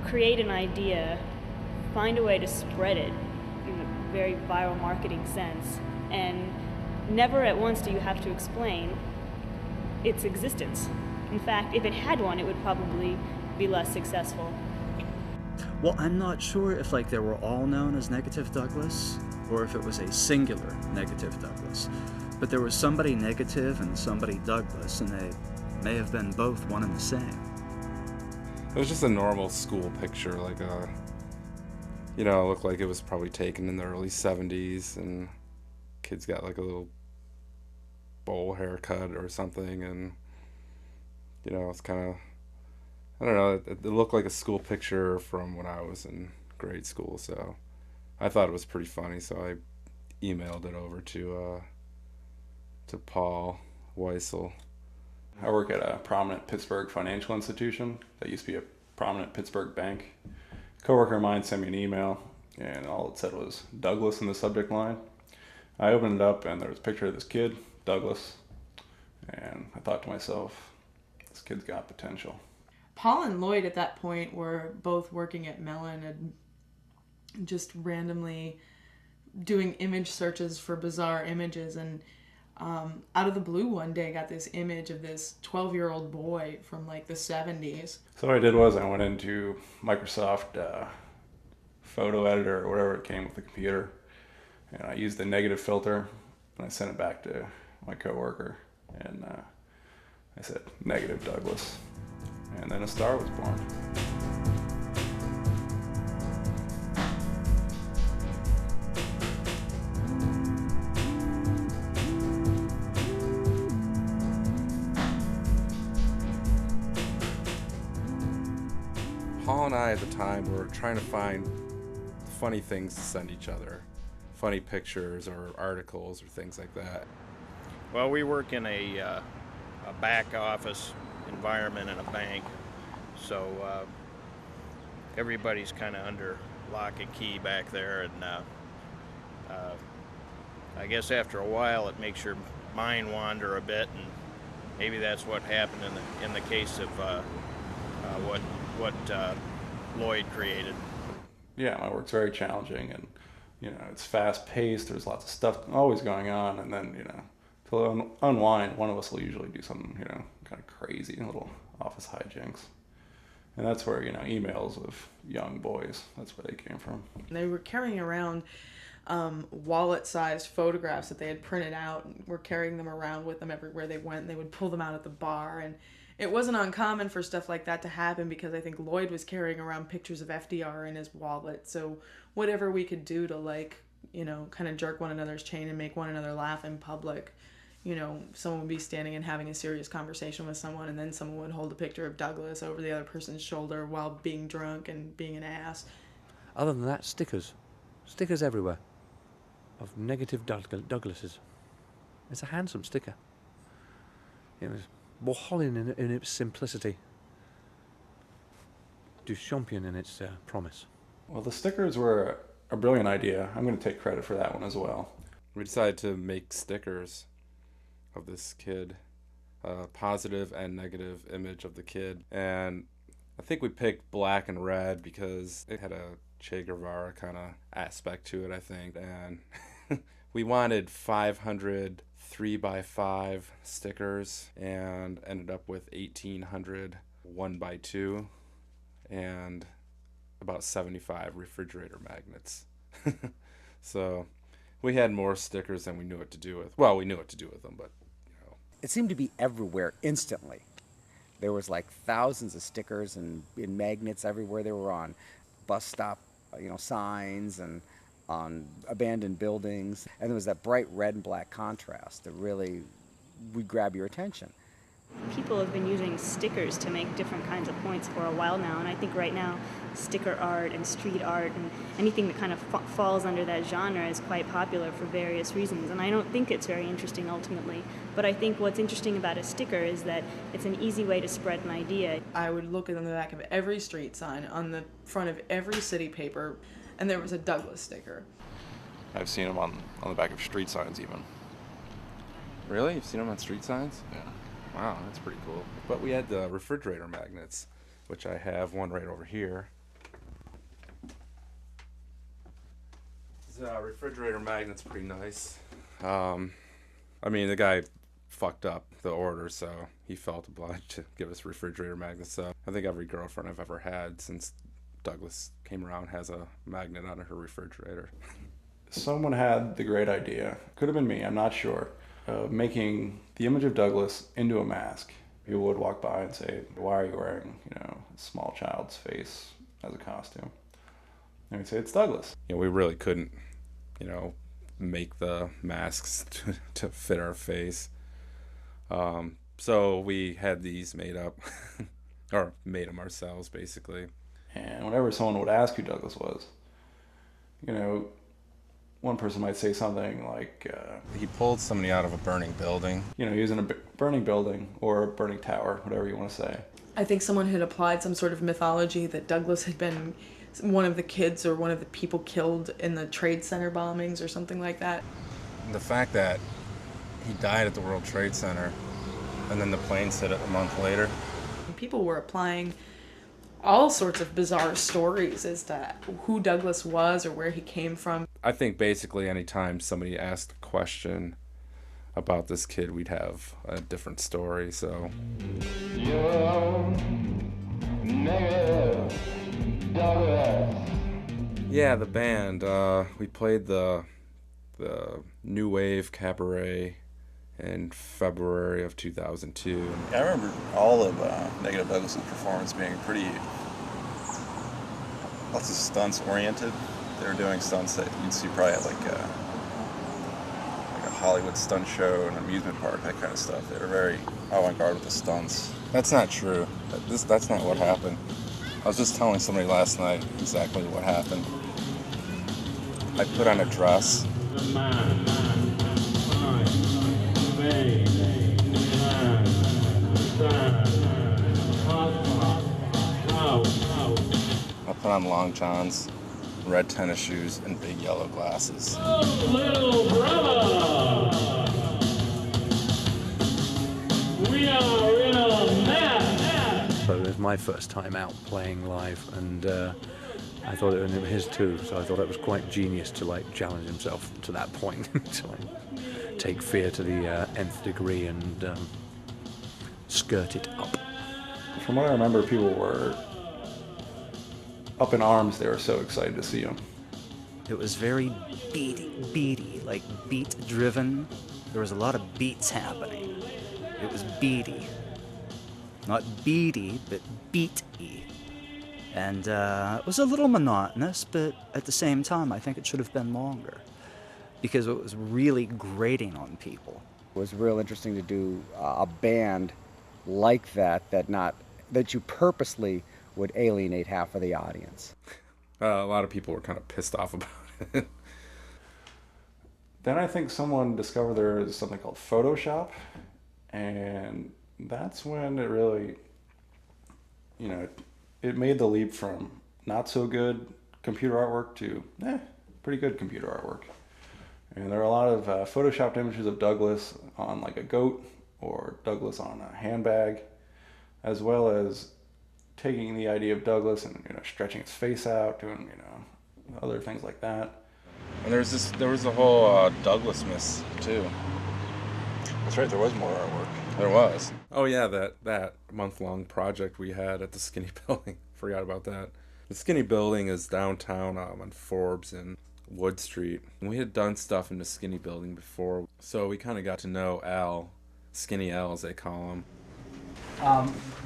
create an idea, find a way to spread it in a very viral marketing sense, and never at once do you have to explain its existence. In fact, if it had one, it would probably be less successful. Well, I'm not sure if they were all known as Negative Douglas or if it was a singular Negative Douglas. But there was somebody negative and somebody Douglas, and they may have been both one and the same. It was just a normal school picture, it looked like it was probably taken in the early 70s, and kids got a little bowl haircut or something, and, it's kind of, I don't know, it looked like a school picture from when I was in grade school, so I thought it was pretty funny, so I emailed it over to Paul Weissel. I work at a prominent Pittsburgh financial institution that used to be a prominent Pittsburgh bank. A coworker of mine sent me an email, and all it said was Douglas in the subject line. I opened it up, and there was a picture of this kid, Douglas, and I thought to myself, this kid's got potential. Paul and Lloyd at that point were both working at Mellon and just randomly doing image searches for bizarre images, and out of the blue one day got this image of this 12-year-old boy from the 70s. So what I did was I went into Microsoft photo editor or whatever it came with the computer, and I used the negative filter, and I sent it back to my coworker, and I said, Negative Douglas. And then a star was born. Paul and I at the time were trying to find funny things to send each other, funny pictures or articles or things like that. Well, we work in a back office environment in a bank, so everybody's kind of under lock and key back there, and I guess after a while it makes your mind wander a bit, and maybe that's what happened in the case of what Lloyd created. Yeah, my work's very challenging, and it's fast paced. There's lots of stuff always going on, and then to unwind, one of us will usually do something kind of crazy, little office hijinks, and that's where emails of young boys, that's where they came from. They were carrying around wallet-sized photographs that they had printed out, and were carrying them around with them everywhere they went. And they would pull them out at the bar, and it wasn't uncommon for stuff like that to happen because I think Lloyd was carrying around pictures of FDR in his wallet. So whatever we could do to kind of jerk one another's chain and make one another laugh in public. Someone would be standing and having a serious conversation with someone, and then someone would hold a picture of Douglas over the other person's shoulder while being drunk and being an ass. Other than that, stickers everywhere of Negative Douglases. It's a handsome sticker. It was Warholian in its simplicity, Duchampian in its promise. Well, the stickers were a brilliant idea. I'm going to take credit for that one as well. We decided to make stickers of this kid, a positive and negative image of the kid, and I think we picked black and red because it had a Che Guevara kind of aspect to it, I think, and we wanted 500 3x5 stickers and ended up with 1,800 1x2 and about 75 refrigerator magnets. So we had more stickers than we knew what to do with. Well, we knew what to do with them, but it seemed to be everywhere instantly. There was thousands of stickers and magnets everywhere. They were on bus stop, signs, and on abandoned buildings. And there was that bright red and black contrast that really would grab your attention. People have been using stickers to make different kinds of points for a while now, and I think right now sticker art and street art and anything that kind of falls under that genre is quite popular for various reasons, and I don't think it's very interesting ultimately, but I think what's interesting about a sticker is that it's an easy way to spread an idea. I would look on the back of every street sign, on the front of every city paper, and there was a Douglas sticker. I've seen them on the back of street signs even. Really? You've seen them on street signs? Yeah. Wow, that's pretty cool. But we had the refrigerator magnets, which I have one right over here. The refrigerator magnet's pretty nice. I mean, the guy fucked up the order, so he felt obliged to give us refrigerator magnets. So I think every girlfriend I've ever had since Douglas came around has a magnet on her refrigerator. Someone had the great idea, could have been me, I'm not sure, of making the image of Douglas into a mask. People would walk by and say, why are you wearing, a small child's face as a costume? And we'd say, it's Douglas. We really couldn't, make the masks to fit our face. So we had these made up, or made them ourselves, basically. And whenever someone would ask who Douglas was, one person might say something like... he pulled somebody out of a burning building. He was in a burning building or a burning tower, whatever you want to say. I think someone had applied some sort of mythology that Douglas had been one of the kids or one of the people killed in the Trade Center bombings or something like that. The fact that he died at the World Trade Center and then the planes hit it a month later. People were applying all sorts of bizarre stories as to who Douglas was or where he came from. I think basically anytime somebody asked a question about this kid, we'd have a different story, so... Yeah, the band. We played the New Wave Cabaret in February of 2002. I remember all of Negative Douglas's performance being pretty, lots of stunts oriented. They were doing stunts that you'd see probably at like a Hollywood stunt show, an amusement park, that kind of stuff. They were very avant-garde with the stunts. That's not true. That's not what happened. I was just telling somebody last night exactly what happened. I put on a dress. I put on long johns, red tennis shoes, and big yellow glasses. Oh, little brother! We are in a mess! So it was my first time out playing live, and I thought it was his too, so I thought it was quite genius to challenge himself to that point, to take fear to the nth degree and skirt it up. From what I remember, people were up in arms. They were so excited to see him. It was very beaty, like beat-driven. There was a lot of beats happening. It was beaty. Not beady, but beat-y. And it was a little monotonous, but at the same time, I think it should have been longer because it was really grating on people. It was real interesting to do a band like that that you purposely would alienate half of the audience. A lot of people were kind of pissed off about it. Then I think someone discovered there is something called Photoshop, and that's when it really, it made the leap from not so good computer artwork to pretty good computer artwork. And there are a lot of photoshopped images of Douglas on like a goat or Douglas on a handbag, as well as taking the idea of Douglas and stretching his face out, doing other things like that. And there was the whole Douglas miss too. That's right, there was more artwork. There was. Oh yeah, that month-long project we had at the Skinny Building. Forgot about that. The Skinny Building is downtown on Forbes and Wood Street. And we had done stuff in the Skinny Building before, so we kind of got to know Al, Skinny Al as they call him.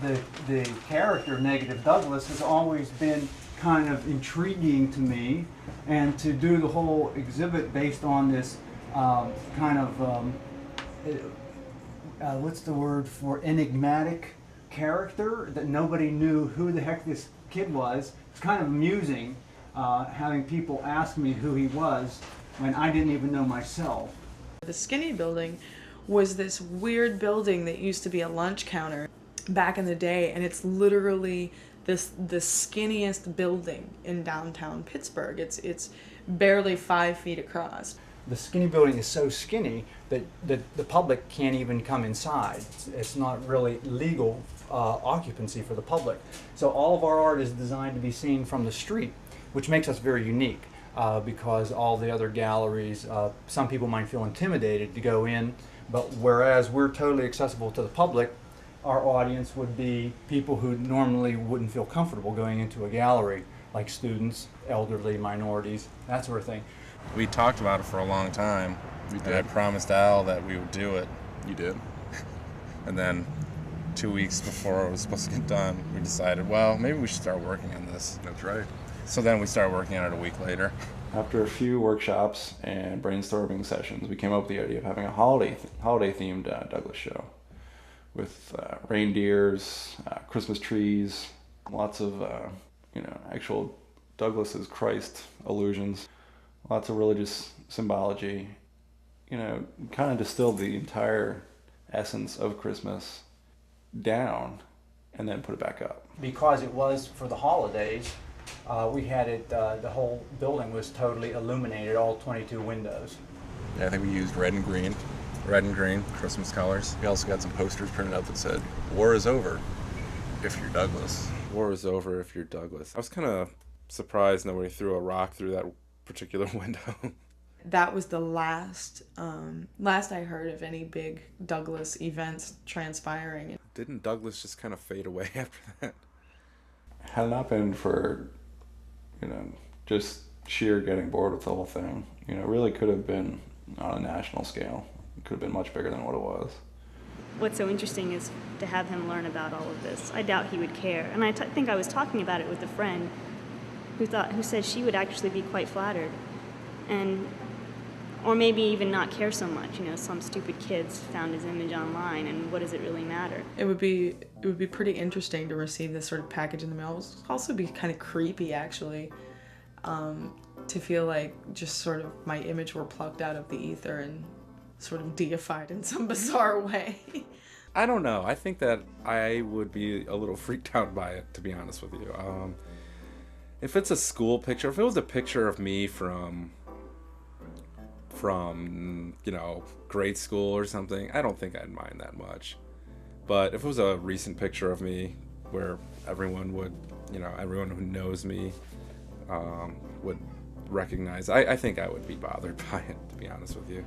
The character Negative Douglas has always been kind of intriguing to me, and to do the whole exhibit based on this what's the word for enigmatic character that nobody knew who the heck this kid was. It's kind of amusing having people ask me who he was when I didn't even know myself. The Skinny Building was this weird building that used to be a lunch counter back in the day, and it's literally the skinniest building in downtown Pittsburgh. It's barely 5 feet across. The Skinny Building is so skinny that the public can't even come inside. It's not really legal occupancy for the public. So all of our art is designed to be seen from the street, which makes us very unique. because all the other galleries, some people might feel intimidated to go in, but whereas we're totally accessible to the public, our audience would be people who normally wouldn't feel comfortable going into a gallery, like students, elderly, minorities, that sort of thing. We talked about it for a long time. We And did. I promised Al that we would do it. You did. And then 2 weeks before it was supposed to get done, we decided, well, maybe we should start working on this. That's right. So then we started working on it a week later. After a few workshops and brainstorming sessions, we came up with the idea of having a holiday-themed Douglas show with reindeers, Christmas trees, lots of actual Douglas's Christ allusions, lots of religious symbology. Kind of distilled the entire essence of Christmas down and then put it back up. Because it was for the holidays, we had it, the whole building was totally illuminated, all 22 windows. Yeah, I think we used red and green. Red and green, Christmas colors. We also got some posters printed out that said, "War is over if you're Douglas." War is over if you're Douglas. I was kind of surprised nobody threw a rock through that particular window. That was the last I heard of any big Douglas events transpiring. Didn't Douglas just kind of fade away after that? Had it not been for, just sheer getting bored with the whole thing, it really could have been on a national scale. It could have been much bigger than what it was. What's so interesting is to have him learn about all of this. I doubt he would care. And I think I was talking about it with a friend who said she would actually be quite flattered. Or maybe even not care so much. Some stupid kids found his image online, and what does it really matter? It would be pretty interesting to receive this sort of package in the mail. It would also be kind of creepy, actually, to feel like just sort of my image were plucked out of the ether and sort of deified in some bizarre way. I don't know. I think that I would be a little freaked out by it, to be honest with you. If it's a school picture, if it was a picture of me from grade school or something, I don't think I'd mind that much. But if it was a recent picture of me where everyone would, everyone who knows me would recognize, I think I would be bothered by it, to be honest with you.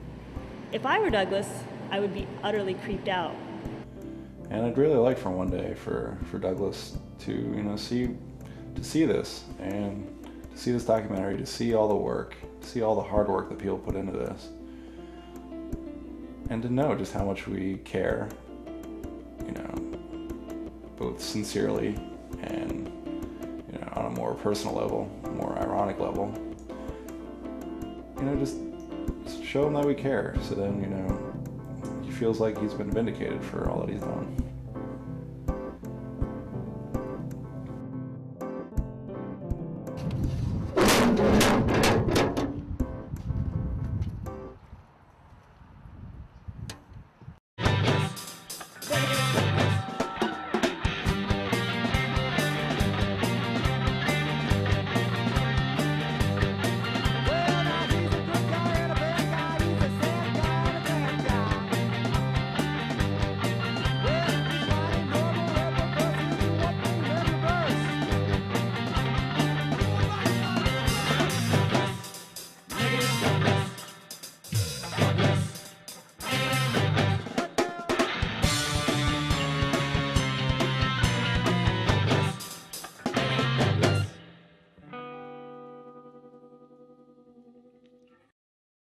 If I were Douglas, I would be utterly creeped out. And I'd really like for one day for Douglas to, see this, and to see this documentary, to see all the work, to see all the hard work that people put into this, and to know just how much we care, both sincerely and, on a more personal level, more ironic level. Just show him that we care, so then, he feels like he's been vindicated for all that he's done.